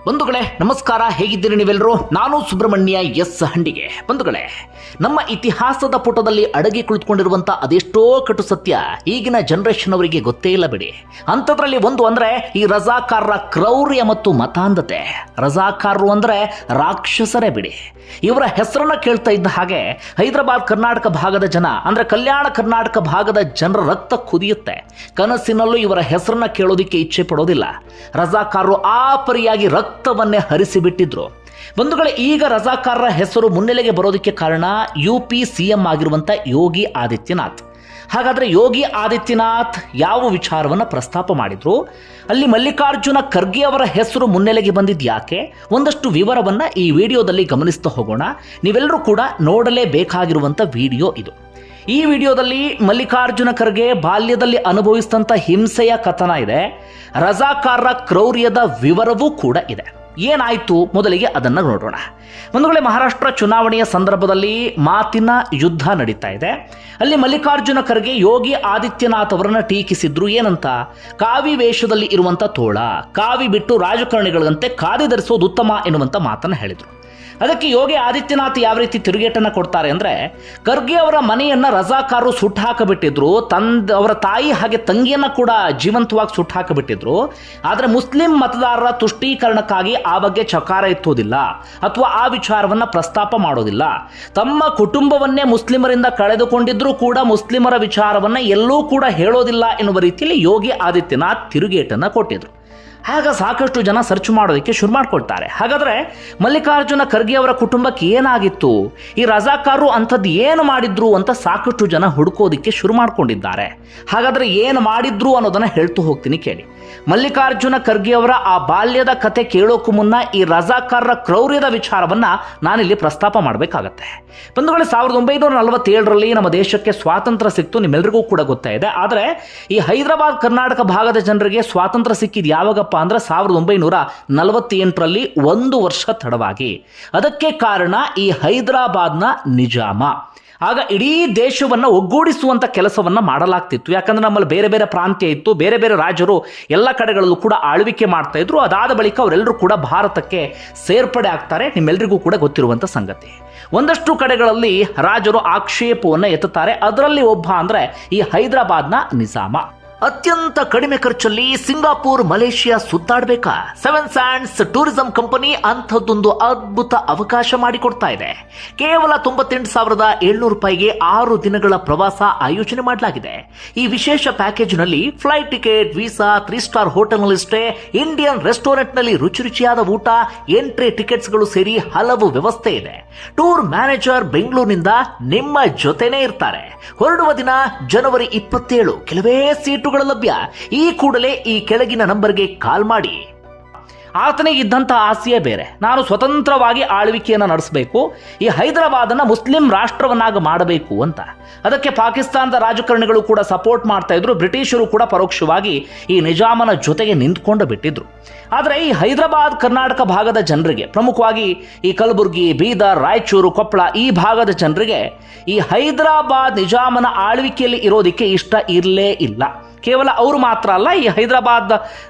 ಬಂಧುಗಳೇ ನಮಸ್ಕಾರ, ಹೇಗಿದ್ದೀರಿ ನೀವೆಲ್ಲರೂ? ನಾನು ಸುಬ್ರಹ್ಮಣ್ಯ ಎಸ್ ಹಂಡಿಗೆ. ಬಂಧುಗಳೇ, ನಮ್ಮ ಇತಿಹಾಸದ ಪುಟದಲ್ಲಿ ಅಡಗಿ ಕುಳಿತುಕೊಂಡಿರುವಂಥ ಅದೆಷ್ಟೋ ಕಟು ಸತ್ಯ ಈಗಿನ ಜನರೇಷನ್ ಅವರಿಗೆ ಗೊತ್ತೇ ಇಲ್ಲ ಬಿಡಿ. ಅಂಥದ್ರಲ್ಲಿ ಒಂದು ಅಂದರೆ ಈ ರಜಾಕಾರರ ಕ್ರೌರ್ಯ ಮತ್ತು ಮತಾಂಧತೆ. ರಜಾಕಾರರು ಅಂದರೆ ರಾಕ್ಷಸರೇ ಬಿಡಿ. ಇವರ ಹೆಸರನ್ನ ಕೇಳ್ತಾ ಇದ್ದ ಹಾಗೆ ಹೈದರಾಬಾದ್ ಕರ್ನಾಟಕ ಭಾಗದ ಜನ ಅಂದರೆ ಕಲ್ಯಾಣ ಕರ್ನಾಟಕ ಭಾಗದ ಜನರ ರಕ್ತ ಕುದಿಯುತ್ತೆ. ಕನಸಿನಲ್ಲೂ ಇವರ ಹೆಸರನ್ನ ಕೇಳೋದಿಕ್ಕೆ ಇಚ್ಛೆ ಪಡೋದಿಲ್ಲ. ರಜಾಕಾರರು ಆ ಪರಿಯಾಗಿ ರಕ್ತವನ್ನೇ ಹರಿಸಿಬಿಟ್ಟಿದ್ರು. ಬಂಧುಗಳೇ, ಈಗ ರಜಾಕಾರರ ಹೆಸರು ಮುನ್ನೆಲೆಗೆ ಬರೋದಕ್ಕೆ ಕಾರಣ UP CM ಆಗಿರುವಂಥ ಯೋಗಿ ಆದಿತ್ಯನಾಥ್. ಹಾಗಾದರೆ ಯೋಗಿ ಆದಿತ್ಯನಾಥ್ ಯಾವ ವಿಚಾರವನ್ನು ಪ್ರಸ್ತಾಪ ಮಾಡಿದ್ರು? ಅಲ್ಲಿ ಮಲ್ಲಿಕಾರ್ಜುನ ಖರ್ಗೆ ಅವರ ಹೆಸರು ಮುನ್ನೆಲೆಗೆ ಬಂದಿದ್ದು ಯಾಕೆ? ಒಂದಷ್ಟು ವಿವರವನ್ನು ಈ ವಿಡಿಯೋದಲ್ಲಿ ಗಮನಿಸ್ತಾ ಹೋಗೋಣ. ನೀವೆಲ್ಲರೂ ಕೂಡ ನೋಡಲೇಬೇಕಾಗಿರುವಂಥ ವಿಡಿಯೋ ಇದು. ಈ ವಿಡಿಯೋದಲ್ಲಿ ಮಲ್ಲಿಕಾರ್ಜುನ ಖರ್ಗೆ ಬಾಲ್ಯದಲ್ಲಿ ಅನುಭವಿಸಿದಂಥ ಹಿಂಸೆಯ ಕಥನ ಇದೆ. ರಜಾಕಾರರ ಕ್ರೌರ್ಯದ ವಿವರವೂ ಕೂಡ ಇದೆ. ಏನಾಯಿತು ಮೊದಲಿಗೆ ಅದನ್ನು ನೋಡೋಣ. ಒಂದು ವೇಳೆ ಮಹಾರಾಷ್ಟ್ರ ಚುನಾವಣೆಯ ಸಂದರ್ಭದಲ್ಲಿ ಮಾತಿನ ಯುದ್ಧ ನಡೀತಾ ಇದೆ. ಅಲ್ಲಿ ಮಲ್ಲಿಕಾರ್ಜುನ ಖರ್ಗೆ ಯೋಗಿ ಆದಿತ್ಯನಾಥ್ ಅವರನ್ನು ಟೀಕಿಸಿದ್ರು. ಏನಂತ? ಕಾವಿ ವೇಷದಲ್ಲಿ ಇರುವಂಥ ತೋಳ, ಕಾವಿ ಬಿಟ್ಟು ರಾಜಕಾರಣಿಗಳಂತೆ ಖಾದಿ ಧರಿಸೋದು ಉತ್ತಮ ಎನ್ನುವಂಥ ಮಾತನ್ನು ಹೇಳಿದರು. ಅದಕ್ಕೆ ಯೋಗಿ ಆದಿತ್ಯನಾಥ್ ಯಾವ ರೀತಿ ತಿರುಗೇಟನ್ನು ಕೊಡ್ತಾರೆ ಅಂದರೆ, ಖರ್ಗೆ ಅವರ ಮನೆಯನ್ನು ರಜಾಕಾರರು ಸುಟ್ಟು ಹಾಕಿಬಿಟ್ಟಿದ್ರು. ಅವರ ತಾಯಿ ಹಾಗೆ ತಂಗಿಯನ್ನು ಕೂಡ ಜೀವಂತವಾಗಿ ಸುಟ್ಟು ಹಾಕಿಬಿಟ್ಟಿದ್ರು. ಆದರೆ ಮುಸ್ಲಿಂ ಮತದಾರರ ತುಷ್ಟೀಕರಣಕ್ಕಾಗಿ ಆ ಬಗ್ಗೆ ಚಕಾರ ಎತ್ತೋದಿಲ್ಲ ಅಥವಾ ಆ ವಿಚಾರವನ್ನು ಪ್ರಸ್ತಾಪ ಮಾಡೋದಿಲ್ಲ. ತಮ್ಮ ಕುಟುಂಬವನ್ನೇ ಮುಸ್ಲಿಮರಿಂದ ಕಳೆದುಕೊಂಡಿದ್ರೂ ಕೂಡ ಮುಸ್ಲಿಮರ ವಿಚಾರವನ್ನು ಎಲ್ಲೂ ಕೂಡ ಹೇಳೋದಿಲ್ಲ ಎನ್ನುವ ರೀತಿಯಲ್ಲಿ ಯೋಗಿ ಆದಿತ್ಯನಾಥ್ ತಿರುಗೇಟನ್ನು ಕೊಟ್ಟಿದ್ರು. ಆಗ ಸಾಕಷ್ಟು ಜನ ಸರ್ಚ್ ಮಾಡೋದಕ್ಕೆ ಶುರು ಮಾಡ್ಕೊಳ್ತಾರೆ. ಹಾಗಾದರೆ ಮಲ್ಲಿಕಾರ್ಜುನ ಖರ್ಗೆ ಅವರ ಕುಟುಂಬಕ್ಕೆ ಏನಾಗಿತ್ತು, ಈ ರಜಾಕಾರರು ಅಂಥದ್ದು ಏನು ಮಾಡಿದ್ರು ಅಂತ ಸಾಕಷ್ಟು ಜನ ಹುಡುಕೋದಿಕ್ಕೆ ಶುರು ಮಾಡ್ಕೊಂಡಿದ್ದಾರೆ. ಹಾಗಾದರೆ ಏನು ಮಾಡಿದ್ರು ಅನ್ನೋದನ್ನು ಹೇಳ್ತು ಹೋಗ್ತೀನಿ, ಕೇಳಿ. ಮಲ್ಲಿಕಾರ್ಜುನ ಖರ್ಗೆ ಅವರ ಆ ಬಾಲ್ಯದ ಕತೆ ಕೇಳೋಕ್ಕೂ ಮುನ್ನ ಈ ರಜಾಕಾರರ ಕ್ರೌರ್ಯದ ವಿಚಾರವನ್ನು ನಾನಿಲ್ಲಿ ಪ್ರಸ್ತಾಪ ಮಾಡಬೇಕಾಗತ್ತೆ. ಬಂಧುಗಳೇ, 1947ರಲ್ಲಿ ನಮ್ಮ ದೇಶಕ್ಕೆ ಸ್ವಾತಂತ್ರ್ಯ ಸಿಕ್ತು, ನಿಮ್ಮೆಲ್ಲರಿಗೂ ಕೂಡ ಗೊತ್ತಾ ಇದೆ. ಆದರೆ ಈ ಹೈದರಾಬಾದ್ ಕರ್ನಾಟಕ ಭಾಗದ ಜನರಿಗೆ ಸ್ವಾತಂತ್ರ್ಯ ಸಿಕ್ಕಿದ್ದು ಯಾವಾಗಪ್ಪ ಅಂದರೆ 1948ರಲ್ಲಿ, 1 ವರ್ಷ ತಡವಾಗಿ. ಅದಕ್ಕೆ ಕಾರಣ ಈ ಹೈದರಾಬಾದ್ನ ನಿಜಾಮ. ಆಗ ಇಡೀ ದೇಶವನ್ನು ಒಗ್ಗೂಡಿಸುವಂಥ ಕೆಲಸವನ್ನು ಮಾಡಲಾಗ್ತಿತ್ತು. ಯಾಕಂದರೆ ನಮ್ಮಲ್ಲಿ ಬೇರೆ ಬೇರೆ ಪ್ರಾಂತ್ಯ ಇತ್ತು, ಬೇರೆ ಬೇರೆ ರಾಜರು ಎಲ್ಲ ಕಡೆಗಳಲ್ಲೂ ಕೂಡ ಆಳ್ವಿಕೆ ಮಾಡ್ತಾ ಇದ್ರು. ಅದಾದ ಬಳಿಕ ಅವರೆಲ್ಲರೂ ಕೂಡ ಭಾರತಕ್ಕೆ ಸೇರ್ಪಡೆ ಆಗ್ತಾರೆ, ನಿಮ್ಮೆಲ್ಲರಿಗೂ ಕೂಡ ಗೊತ್ತಿರುವಂಥ ಸಂಗತಿ. ಒಂದಷ್ಟು ಕಡೆಗಳಲ್ಲಿ ರಾಜರು ಆಕ್ಷೇಪವನ್ನು ಎತ್ತುತ್ತಾರೆ. ಅದರಲ್ಲಿ ಒಬ್ಬ ಅಂದರೆ ಈ ಹೈದರಾಬಾದ್ನ ನಿಜಾಮ. ಅತ್ಯಂತ ಕಡಿಮೆ ಖರ್ಚಲ್ಲಿ ಸಿಂಗಾಪುರ್, ಮಲೇಷಿಯಾ ಸುತ್ತಾಡಬೇಕಾ? 7 ಸ್ಯಾಂಡ್ಸ್ ಟೂರಿಸಂ ಕಂಪನಿ ಅಂಥದ್ದೊಂದು ಅದ್ಭುತ ಅವಕಾಶ ಮಾಡಿಕೊಡ್ತಾ ಇದೆ. ಕೇವಲ 98,700 ರೂಪಾಯಿಗೆ 6 ದಿನಗಳ ಪ್ರವಾಸ ಆಯೋಜನೆ ಮಾಡಲಾಗಿದೆ. ಈ ವಿಶೇಷ ಪ್ಯಾಕೇಜ್ನಲ್ಲಿ ಫ್ಲೈಟ್ ಟಿಕೆಟ್, ವೀಸಾ, 3 ಸ್ಟಾರ್ ಹೋಟೆಲ್ನಲ್ಲಿ ಸ್ಟೇ, ಇಂಡಿಯನ್ ರೆಸ್ಟೋರೆಂಟ್ನಲ್ಲಿ ರುಚಿ ರುಚಿಯಾದ ಊಟ, ಎಂಟ್ರಿ ಟಿಕೆಟ್ಸ್ಗಳು ಸೇರಿ ಹಲವು ವ್ಯವಸ್ಥೆ ಇದೆ. ಟೂರ್ ಮ್ಯಾನೇಜರ್ ಬೆಂಗಳೂರಿನಿಂದ ನಿಮ್ಮ ಜೊತೆನೇ ಇರ್ತಾರೆ. ಹೊರಡುವ ದಿನ ಜನವರಿ 27. ಕೆಲವೇ ಸೀಟುಗಳು ಲಭ್ಯ. ಈ ಕೂಡಲೇ ಈ ಕೆಳಗಿನ ನಂಬರ್ಗೆ ಕಾಲ್ ಮಾಡಿ. ಆತನಿಗೆ ಇದ್ದಂಥ ಆಸೆಯೇ ಬೇರೆ. ನಾನು ಸ್ವತಂತ್ರವಾಗಿ ಆಳ್ವಿಕೆಯನ್ನು ನಡೆಸಬೇಕು, ಈ ಹೈದರಾಬಾದನ್ನು ಮುಸ್ಲಿಂ ರಾಷ್ಟ್ರವನ್ನಾಗಿ ಮಾಡಬೇಕು ಅಂತ. ಅದಕ್ಕೆ ಪಾಕಿಸ್ತಾನದ ರಾಜಕಾರಣಿಗಳು ಕೂಡ ಸಪೋರ್ಟ್ ಮಾಡ್ತಾ ಇದ್ರು. ಬ್ರಿಟಿಷರು ಕೂಡ ಪರೋಕ್ಷವಾಗಿ ಈ ನಿಜಾಮನ ಜೊತೆಗೆ ನಿಂತ್ಕೊಂಡು ಬಿಟ್ಟಿದ್ರು. ಆದರೆ ಈ ಹೈದರಾಬಾದ್ ಕರ್ನಾಟಕ ಭಾಗದ ಜನರಿಗೆ, ಪ್ರಮುಖವಾಗಿ ಈ ಕಲಬುರಗಿ, ಬೀದರ್, ರಾಯಚೂರು, ಕೊಪ್ಪಳ ಈ ಭಾಗದ ಜನರಿಗೆ ಈ ಹೈದರಾಬಾದ್ ನಿಜಾಮನ ಆಳ್ವಿಕೆಯಲ್ಲಿ ಇರೋದಕ್ಕೆ ಇಷ್ಟ ಇರಲೇ ಇಲ್ಲ. ಕೇವಲ ಅವರು ಮಾತ್ರ ಅಲ್ಲ, ಈ ಹೈದರಾಬಾದ್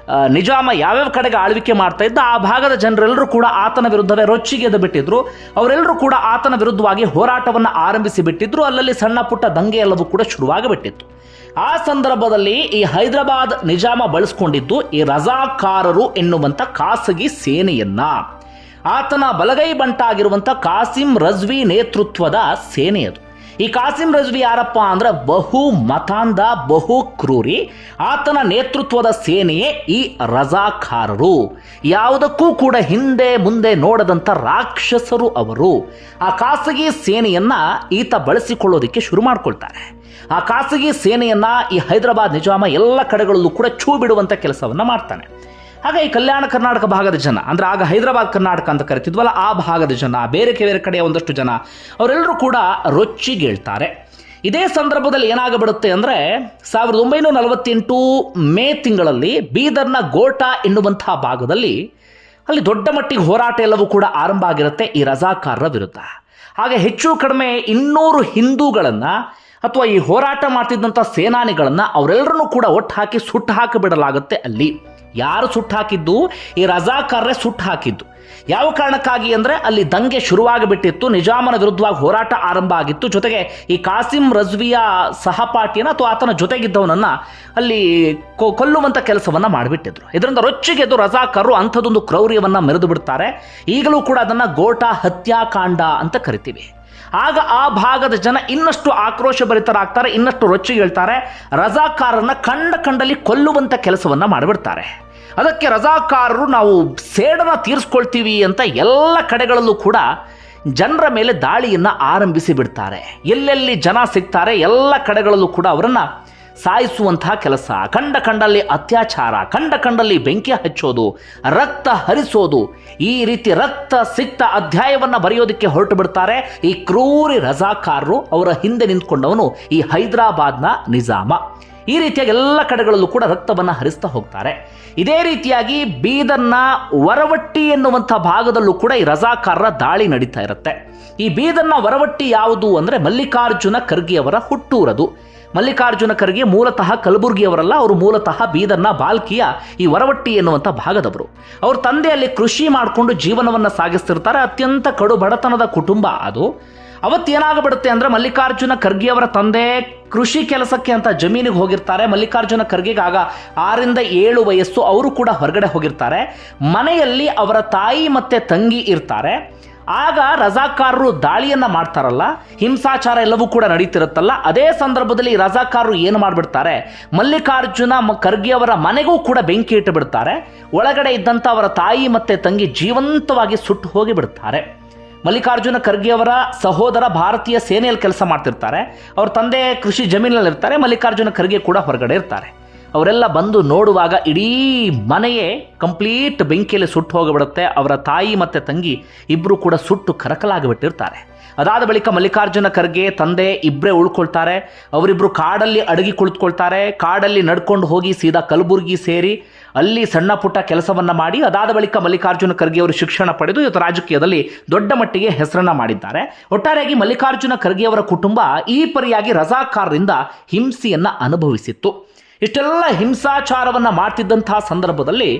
ನಿಜಾಮ ಯಾವ್ಯಾವ ಕಡೆಗೆ ಆಳ್ವಿಕೆ ಮಾಡ್ತಾ ಇದ್ದ ಆ ಭಾಗದ ಜನರೆಲ್ಲರೂ ಕೂಡ ಆತನ ವಿರುದ್ಧವೇ ರೊಚ್ಚಿಗೆದ್ದು ಬಿಟ್ಟಿದ್ರು. ಅವರೆಲ್ಲರೂ ಕೂಡ ಆತನ ವಿರುದ್ಧವಾಗಿ ಹೋರಾಟವನ್ನು ಆರಂಭಿಸಿ ಬಿಟ್ಟಿದ್ರು. ಅಲ್ಲಲ್ಲಿ ಸಣ್ಣ ಪುಟ್ಟ ದಂಗೆ ಎಲ್ಲವೂ ಕೂಡ ಶುರುವಾಗಿಬಿಟ್ಟಿತ್ತು. ಆ ಸಂದರ್ಭದಲ್ಲಿ ಈ ಹೈದರಾಬಾದ್ ನಿಜಾಮ ಬಳಸ್ಕೊಂಡಿದ್ದು ಈ ರಜಾಕಾರರು ಎನ್ನುವಂಥ ಖಾಸಗಿ ಸೇನೆಯನ್ನ. ಆತನ ಬಲಗೈ ಬಂಟಾಗಿರುವಂಥ ಕಾಸಿಂ ರಜ್ವಿ ನೇತೃತ್ವದ ಸೇನೆಯದು. ಈ ಕಾಸಿಂ ರಜ್ವಿ ಯಾರಪ್ಪ ಅಂದ್ರೆ ಬಹು ಮತಾಂಧ, ಬಹು ಕ್ರೂರಿ. ಆತನ ನೇತೃತ್ವದ ಸೇನೆಯೇ ಈ ರಜಾಕಾರರು. ಯಾವುದಕ್ಕೂ ಕೂಡ ಹಿಂದೆ ಮುಂದೆ ನೋಡದಂಥ ರಾಕ್ಷಸರು ಅವರು. ಆ ಖಾಸಗಿ ಸೇನೆಯನ್ನ ಈತ ಬಳಸಿಕೊಳ್ಳೋದಕ್ಕೆ ಶುರು ಮಾಡ್ಕೊಳ್ತಾರೆ. ಆ ಖಾಸಗಿ ಸೇನೆಯನ್ನ ಈ ಹೈದರಾಬಾದ್ ನಿಜಾಮ ಎಲ್ಲ ಕಡೆಗಳಲ್ಲೂ ಕೂಡ ಛೂ ಬಿಡುವಂಥ ಕೆಲಸವನ್ನ ಮಾಡ್ತಾನೆ. ಆಗ ಈ ಕಲ್ಯಾಣ ಕರ್ನಾಟಕ ಭಾಗದ ಜನ, ಅಂದರೆ ಆಗ ಹೈದರಾಬಾದ್ ಕರ್ನಾಟಕ ಅಂತ ಕರಿತಿದ್ವಲ್ಲ, ಆ ಭಾಗದ ಜನ, ಬೇರೆ ಬೇರೆ ಕಡೆಯ ಒಂದಷ್ಟು ಜನ, ಅವರೆಲ್ಲರೂ ಕೂಡ ರೊಚ್ಚಿಗೇಳ್ತಾರೆ. ಇದೇ ಸಂದರ್ಭದಲ್ಲಿ ಏನಾಗಬಿಡುತ್ತೆ ಅಂದರೆ 1948 ಮೇ ತಿಂಗಳಲ್ಲಿ ಬೀದರ್ನ ಗೋಟಾ ಎನ್ನುವಂತಹ ಭಾಗದಲ್ಲಿ ಅಲ್ಲಿ ದೊಡ್ಡ ಮಟ್ಟಿಗೆ ಹೋರಾಟ ಎಲ್ಲವೂ ಕೂಡ ಆರಂಭ ಆಗಿರುತ್ತೆ ಈ ರಜಾಕಾರರ ವಿರುದ್ಧ. ಹಾಗೆ ಹೆಚ್ಚು ಕಡಿಮೆ 200 ಹಿಂದೂಗಳನ್ನು ಅಥವಾ ಈ ಹೋರಾಟ ಮಾಡ್ತಿದ್ದಂಥ ಸೇನಾನಿಗಳನ್ನು ಅವರೆಲ್ಲರನ್ನೂ ಕೂಡ ಒಟ್ಟು ಹಾಕಿ ಸುಟ್ಟು ಹಾಕಿಬಿಡಲಾಗುತ್ತೆ ಅಲ್ಲಿ. ಯಾರು ಸುಟ್ಟು ಹಾಕಿದ್ದು? ಈ ರಜಾಕಾರರೇ ಸುಟ್ಟು ಹಾಕಿದ್ದು. ಯಾವ ಕಾರಣಕ್ಕಾಗಿ ಅಂದರೆ ಅಲ್ಲಿ ದಂಗೆ ಶುರುವಾಗಿಬಿಟ್ಟಿತ್ತು, ನಿಜಾಮನ ವಿರುದ್ಧವಾಗಿ ಹೋರಾಟ ಆರಂಭ ಆಗಿತ್ತು. ಜೊತೆಗೆ ಈ ಕಾಸಿಂ ರಜ್ವಿಯ ಸಹಪಾಠಿಯನ್ನ ಅಥವಾ ಆತನ ಜೊತೆಗಿದ್ದವನನ್ನ ಅಲ್ಲಿ ಕೊಲ್ಲುವಂಥ ಕೆಲಸವನ್ನ ಮಾಡಿಬಿಟ್ಟಿದ್ರು. ಇದರಿಂದ ರೊಚ್ಚಿಗೆದ್ದು ರಜಾಕಾರರು ಅಂಥದ್ದೊಂದು ಕ್ರೌರ್ಯವನ್ನ ಮೆರೆದು ಬಿಡ್ತಾರೆ. ಈಗಲೂ ಕೂಡ ಅದನ್ನು ಗೋಟಾ ಹತ್ಯಾಕಾಂಡ ಅಂತ ಕರಿತೀವಿ. ಆಗ ಆ ಭಾಗದ ಜನ ಇನ್ನಷ್ಟು ಆಕ್ರೋಶ ಭರಿತರಾಗ್ತಾರೆ, ಇನ್ನಷ್ಟು ರೊಚ್ಚಿಗೆ ಹೇಳ್ತಾರೆ. ರಜಾಕಾರರನ್ನ ಕಂಡಲ್ಲಿ ಕೊಲ್ಲುವಂಥ ಕೆಲಸವನ್ನ ಮಾಡಿಬಿಡ್ತಾರೆ. ಅದಕ್ಕೆ ರಜಾಕಾರರು ನಾವು ಸೇಡನ್ನು ತೀರಿಸ್ಕೊಳ್ತೀವಿ ಅಂತ ಎಲ್ಲ ಕಡೆಗಳಲ್ಲೂ ಕೂಡ ಜನರ ಮೇಲೆ ದಾಳಿಯನ್ನು ಆರಂಭಿಸಿ ಬಿಡ್ತಾರೆ. ಎಲ್ಲೆಲ್ಲಿ ಜನ ಸಿಗ್ತಾರೆ ಎಲ್ಲ ಕಡೆಗಳಲ್ಲೂ ಕೂಡ ಅವರನ್ನು ಸಾಯಿಸುವಂತಹ ಕೆಲಸ, ಕಂಡಲ್ಲಿ ಅತ್ಯಾಚಾರ, ಕಂಡಲ್ಲಿ ಬೆಂಕಿ ಹಚ್ಚೋದು, ರಕ್ತ ಹರಿಸೋದು, ಈ ರೀತಿ ರಕ್ತ ಸಿಕ್ತ ಅಧ್ಯಾಯವನ್ನು ಬರೆಯೋದಕ್ಕೆ ಹೊರಟು ಬಿಡ್ತಾರೆ ಈ ಕ್ರೂರಿ ರಜಾಕಾರರು. ಅವರ ಹಿಂದೆ ನಿಂತ್ಕೊಂಡವನು ಈ ಹೈದರಾಬಾದ್ನ ನಿಜಾಮ. ಈ ರೀತಿಯಾಗಿ ಎಲ್ಲ ಕಡೆಗಳಲ್ಲೂ ಕೂಡ ರಕ್ತವನ್ನು ಹರಿಸ್ತಾ ಹೋಗ್ತಾರೆ. ಇದೇ ರೀತಿಯಾಗಿ ಬೀದರ್ನ ವರವಟ್ಟಿ ಎನ್ನುವಂಥ ಭಾಗದಲ್ಲೂ ಕೂಡ ಈ ರಜಾಕಾರರ ದಾಳಿ ನಡೀತಾ ಇರುತ್ತೆ. ಈ ಬೀದರ್ನ ವರವಟ್ಟಿ ಯಾವುದು ಅಂದರೆ ಮಲ್ಲಿಕಾರ್ಜುನ ಖರ್ಗೆಯವರ ಹುಟ್ಟೂರದು. ಮಲ್ಲಿಕಾರ್ಜುನ ಖರ್ಗೆ ಮೂಲತಃ ಕಲಬುರಗಿಯವರಲ್ಲ, ಅವರು ಮೂಲತಃ ಬೀದರ್ನ ಬಾಲ್ಕಿಯ ಈ ವರವಟ್ಟಿ ಎನ್ನುವಂಥ ಭಾಗದವರು. ಅವ್ರ ತಂದೆಯಲ್ಲಿ ಕೃಷಿ ಮಾಡಿಕೊಂಡು ಜೀವನವನ್ನು ಸಾಗಿಸ್ತಿರ್ತಾರೆ. ಅತ್ಯಂತ ಕಡು ಬಡತನದ ಕುಟುಂಬ ಅದು. ಅವತ್ತೇನಾಗ್ಬಿಡುತ್ತೆ ಅಂದರೆ ಮಲ್ಲಿಕಾರ್ಜುನ ಖರ್ಗೆಯವರ ತಂದೆ ಕೃಷಿ ಕೆಲಸಕ್ಕೆ ಅಂತ ಜಮೀನಿಗೆ ಹೋಗಿರ್ತಾರೆ. ಮಲ್ಲಿಕಾರ್ಜುನ ಖರ್ಗೆಗೆ ಆಗ 6-7 ವಯಸ್ಸು. ಅವರು ಕೂಡ ಹೊರಗಡೆ ಹೋಗಿರ್ತಾರೆ. ಮನೆಯಲ್ಲಿ ಅವರ ತಾಯಿ ಮತ್ತೆ ತಂಗಿ ಇರ್ತಾರೆ. ಆಗ ರಜಾಕಾರರು ದಾಳಿಯನ್ನ ಮಾಡ್ತಾರಲ್ಲ, ಹಿಂಸಾಚಾರ ಎಲ್ಲವೂ ಕೂಡ ನಡೀತಿರುತ್ತಲ್ಲ, ಅದೇ ಸಂದರ್ಭದಲ್ಲಿ ರಜಾಕಾರರು ಏನು ಮಾಡಿಬಿಡ್ತಾರೆ, ಮಲ್ಲಿಕಾರ್ಜುನ ಖರ್ಗೆಯವರ ಮನೆಗೂ ಕೂಡ ಬೆಂಕಿ ಇಟ್ಟು ಬಿಡ್ತಾರೆ. ಒಳಗಡೆ ಇದ್ದಂಥ ಅವರ ತಾಯಿ ಮತ್ತೆ ತಂಗಿ ಜೀವಂತವಾಗಿ ಸುಟ್ಟು ಹೋಗಿ ಬಿಡ್ತಾರೆ. ಮಲ್ಲಿಕಾರ್ಜುನ ಖರ್ಗೆಯವರ ಸಹೋದರ ಭಾರತೀಯ ಸೇನೆಯಲ್ಲಿ ಕೆಲಸ ಮಾಡ್ತಿರ್ತಾರೆ. ಅವ್ರ ತಂದೆ ಕೃಷಿ ಜಮೀನಲ್ಲಿ ಇರ್ತಾರೆ. ಮಲ್ಲಿಕಾರ್ಜುನ ಖರ್ಗೆ ಕೂಡ ಹೊರಗಡೆ ಇರ್ತಾರೆ. ಅವರೆಲ್ಲ ಬಂದು ನೋಡುವಾಗ ಇಡೀ ಮನೆಯೇ ಕಂಪ್ಲೀಟ್ ಬೆಂಕಿಯಲ್ಲಿ ಸುಟ್ಟು ಹೋಗಿಬಿಡುತ್ತೆ. ಅವರ ತಾಯಿ ಮತ್ತು ತಂಗಿ ಇಬ್ಬರು ಕೂಡ ಸುಟ್ಟು ಕರಕಲಾಗಿಬಿಟ್ಟಿರ್ತಾರೆ. ಅದಾದ ಬಳಿಕ ಮಲ್ಲಿಕಾರ್ಜುನ ಖರ್ಗೆ ತಂದೆ ಇಬ್ಬರೇ ಉಳ್ಕೊಳ್ತಾರೆ. ಅವರಿಬ್ಬರು ಕಾಡಲ್ಲಿ ಅಡಗಿ ಕುಳಿತುಕೊಳ್ತಾರೆ. ಕಾಡಲ್ಲಿ ನಡ್ಕೊಂಡು ಹೋಗಿ ಸೀದಾ ಕಲಬುರಗಿ ಸೇರಿ ಅಲ್ಲಿ ಸಣ್ಣ ಪುಟ್ಟ ಕೆಲಸವನ್ನು ಮಾಡಿ ಅದಾದ ಬಳಿಕ ಮಲ್ಲಿಕಾರ್ಜುನ ಖರ್ಗೆ ಅವರು ಶಿಕ್ಷಣ ಪಡೆದು ಇವತ್ತು ರಾಜಕೀಯದಲ್ಲಿ ದೊಡ್ಡ ಮಟ್ಟಿಗೆ ಹೆಸರನ್ನು ಮಾಡಿದ್ದಾರೆ. ಒಟ್ಟಾರೆಯಾಗಿ ಮಲ್ಲಿಕಾರ್ಜುನ ಖರ್ಗೆಯವರ ಕುಟುಂಬ ಈ ಪರಿಯಾಗಿ ರಜಾಕಾರರಿಂದ ಹಿಂಸೆಯನ್ನು ಅನುಭವಿಸಿತ್ತು. ಇಷ್ಟೆಲ್ಲ ಹಿಂಸಾಚಾರವನ್ನು ಮಾಡ್ತಿದ್ದಂತಹ ಸಂದರ್ಭದಲ್ಲಿ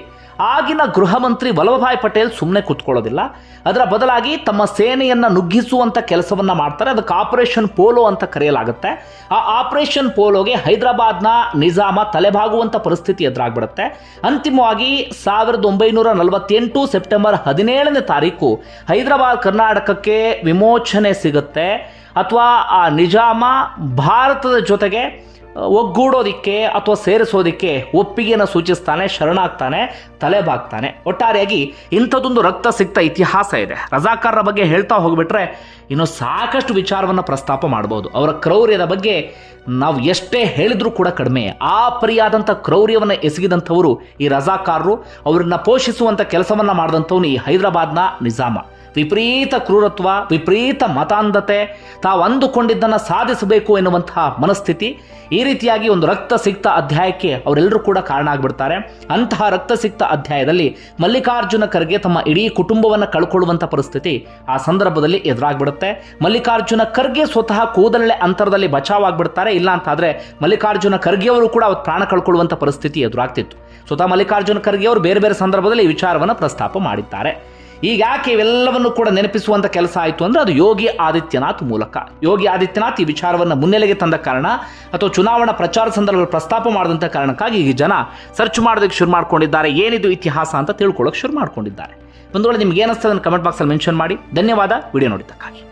ಆಗಿನ ಗೃಹ ಮಂತ್ರಿ ವಲ್ಲಭಭಾಯ್ ಪಟೇಲ್ ಸುಮ್ಮನೆ ಕೂತ್ಕೊಳ್ಳೋದಿಲ್ಲ. ಅದರ ಬದಲಾಗಿ ತಮ್ಮ ಸೇನೆಯನ್ನು ನುಗ್ಗಿಸುವಂಥ ಕೆಲಸವನ್ನು ಮಾಡ್ತಾರೆ. ಅದಕ್ಕೆ ಆಪರೇಷನ್ ಪೋಲೋ ಅಂತ ಕರೆಯಲಾಗುತ್ತೆ. ಆ ಆಪರೇಷನ್ ಪೋಲೋಗೆ ಹೈದರಾಬಾದ್ನ ನಿಜಾಮ ತಲೆಬಾಗುವಂಥ ಪರಿಸ್ಥಿತಿ ಎದುರಾಗ್ಬಿಡುತ್ತೆ. ಅಂತಿಮವಾಗಿ 1948 ಸೆಪ್ಟೆಂಬರ್ 17ನೇ ತಾರೀಕು ಹೈದರಾಬಾದ್ ಕರ್ನಾಟಕಕ್ಕೆ ವಿಮೋಚನೆ ಸಿಗುತ್ತೆ. ಅಥವಾ ಆ ನಿಜಾಮ ಭಾರತದ ಜೊತೆಗೆ ಒಗ್ಗೂಡೋದಿಕ್ಕೆ ಅಥವಾ ಸೇರಿಸೋದಿಕ್ಕೆ ಒಪ್ಪಿಗೆಯನ್ನು ಸೂಚಿಸ್ತಾನೆ, ಶರಣಾಗ್ತಾನೆ, ತಲೆಬಾಗ್ತಾನೆ. ಒಟ್ಟಾರೆಯಾಗಿ ಇಂಥದ್ದೊಂದು ರಕ್ತ ಸಿಕ್ತ ಇತಿಹಾಸ ಇದೆ. ರಜಾಕಾರರ ಬಗ್ಗೆ ಹೇಳ್ತಾ ಹೋಗ್ಬಿಟ್ರೆ ಇನ್ನು ಸಾಕಷ್ಟು ವಿಚಾರವನ್ನು ಪ್ರಸ್ತಾಪ ಮಾಡ್ಬೋದು. ಅವರ ಕ್ರೌರ್ಯದ ಬಗ್ಗೆ ನಾವು ಎಷ್ಟೇ ಹೇಳಿದ್ರೂ ಕೂಡ ಕಡಿಮೆ. ಆ ಪರಿಯಾದಂಥ ಕ್ರೌರ್ಯವನ್ನು ಎಸಗಿದಂಥವರು ಈ ರಜಾಕಾರರು. ಅವರನ್ನ ಪೋಷಿಸುವಂಥ ಕೆಲಸವನ್ನು ಮಾಡಿದಂಥವನು ಈ ಹೈದರಾಬಾದ್ನ ನಿಜಾಮ. ವಿಪರೀತ ಕ್ರೂರತ್ವ, ವಿಪರೀತ ಮತಾಂಧತೆ, ತಾವು ಅಂದುಕೊಂಡಿದ್ದನ್ನು ಸಾಧಿಸಬೇಕು ಎನ್ನುವಂತಹ ಮನಸ್ಥಿತಿ, ಈ ರೀತಿಯಾಗಿ ಒಂದು ರಕ್ತ ಸಿಕ್ತ ಅಧ್ಯಾಯಕ್ಕೆ ಅವರೆಲ್ಲರೂ ಕೂಡ ಕಾರಣ ಆಗಿಬಿಡ್ತಾರೆ. ಅಂತಹ ರಕ್ತ ಸಿಕ್ತ ಅಧ್ಯಾಯದಲ್ಲಿ ಮಲ್ಲಿಕಾರ್ಜುನ ಖರ್ಗೆ ತಮ್ಮ ಇಡೀ ಕುಟುಂಬವನ್ನು ಕಳ್ಕೊಳ್ಳುವಂಥ ಪರಿಸ್ಥಿತಿ ಆ ಸಂದರ್ಭದಲ್ಲಿ ಎದುರಾಗ್ಬಿಡುತ್ತೆ. ಮಲ್ಲಿಕಾರ್ಜುನ ಖರ್ಗೆ ಸ್ವತಃ ಕೂದಲೇ ಅಂತರದಲ್ಲಿ ಬಚಾವಾಗ್ಬಿಡ್ತಾರೆ. ಇಲ್ಲ ಅಂತಾದರೆ ಮಲ್ಲಿಕಾರ್ಜುನ ಖರ್ಗೆಯವರು ಕೂಡ ಅವತ್ತು ಪ್ರಾಣ ಕಳ್ಕೊಳ್ಳುವಂಥ ಪರಿಸ್ಥಿತಿ ಎದುರಾಗ್ತಿತ್ತು. ಸ್ವತಃ ಮಲ್ಲಿಕಾರ್ಜುನ ಖರ್ಗೆ ಅವರು ಬೇರೆ ಬೇರೆ ಸಂದರ್ಭದಲ್ಲಿ ಈ ವಿಚಾರವನ್ನು ಪ್ರಸ್ತಾಪ ಮಾಡಿದ್ದಾರೆ. ಈಗ ಯಾಕೆ ಇವೆಲ್ಲವನ್ನು ಕೂಡ ನೆನಪಿಸುವಂಥ ಕೆಲಸ ಆಯಿತು ಅಂದರೆ ಅದು ಯೋಗಿ ಆದಿತ್ಯನಾಥ್ ಮೂಲಕ. ಯೋಗಿ ಆದಿತ್ಯನಾಥ್ ಈ ವಿಚಾರವನ್ನು ಮುನ್ನೆಲೆಗೆ ತಂದ ಕಾರಣ ಅಥವಾ ಚುನಾವಣಾ ಪ್ರಚಾರ ಸಂದರ್ಭದಲ್ಲಿ ಪ್ರಸ್ತಾಪ ಮಾಡಿದಂಥ ಕಾರಣಕ್ಕಾಗಿ ಈಗ ಜನ ಸರ್ಚ್ ಮಾಡೋದಕ್ಕೆ ಶುರು ಮಾಡ್ಕೊಂಡಿದ್ದಾರೆ. ಏನಿದು ಇತಿಹಾಸ ಅಂತ ತಿಳ್ಕೊಳ್ಳೋಕೆ ಶುರು ಮಾಡ್ಕೊಂಡಿದ್ದಾರೆ. ಒಂದು ವೇಳೆ ನಿಮ್ಗೆ ಏನಿಸ್ತದೆ ಅದನ್ನು ಕಮೆಂಟ್ ಬಾಕ್ಸಲ್ಲಿ ಮೆನ್ಷನ್ ಮಾಡಿ. ಧನ್ಯವಾದ ವಿಡಿಯೋ ನೋಡಿದ್ದಕ್ಕಾಗಿ.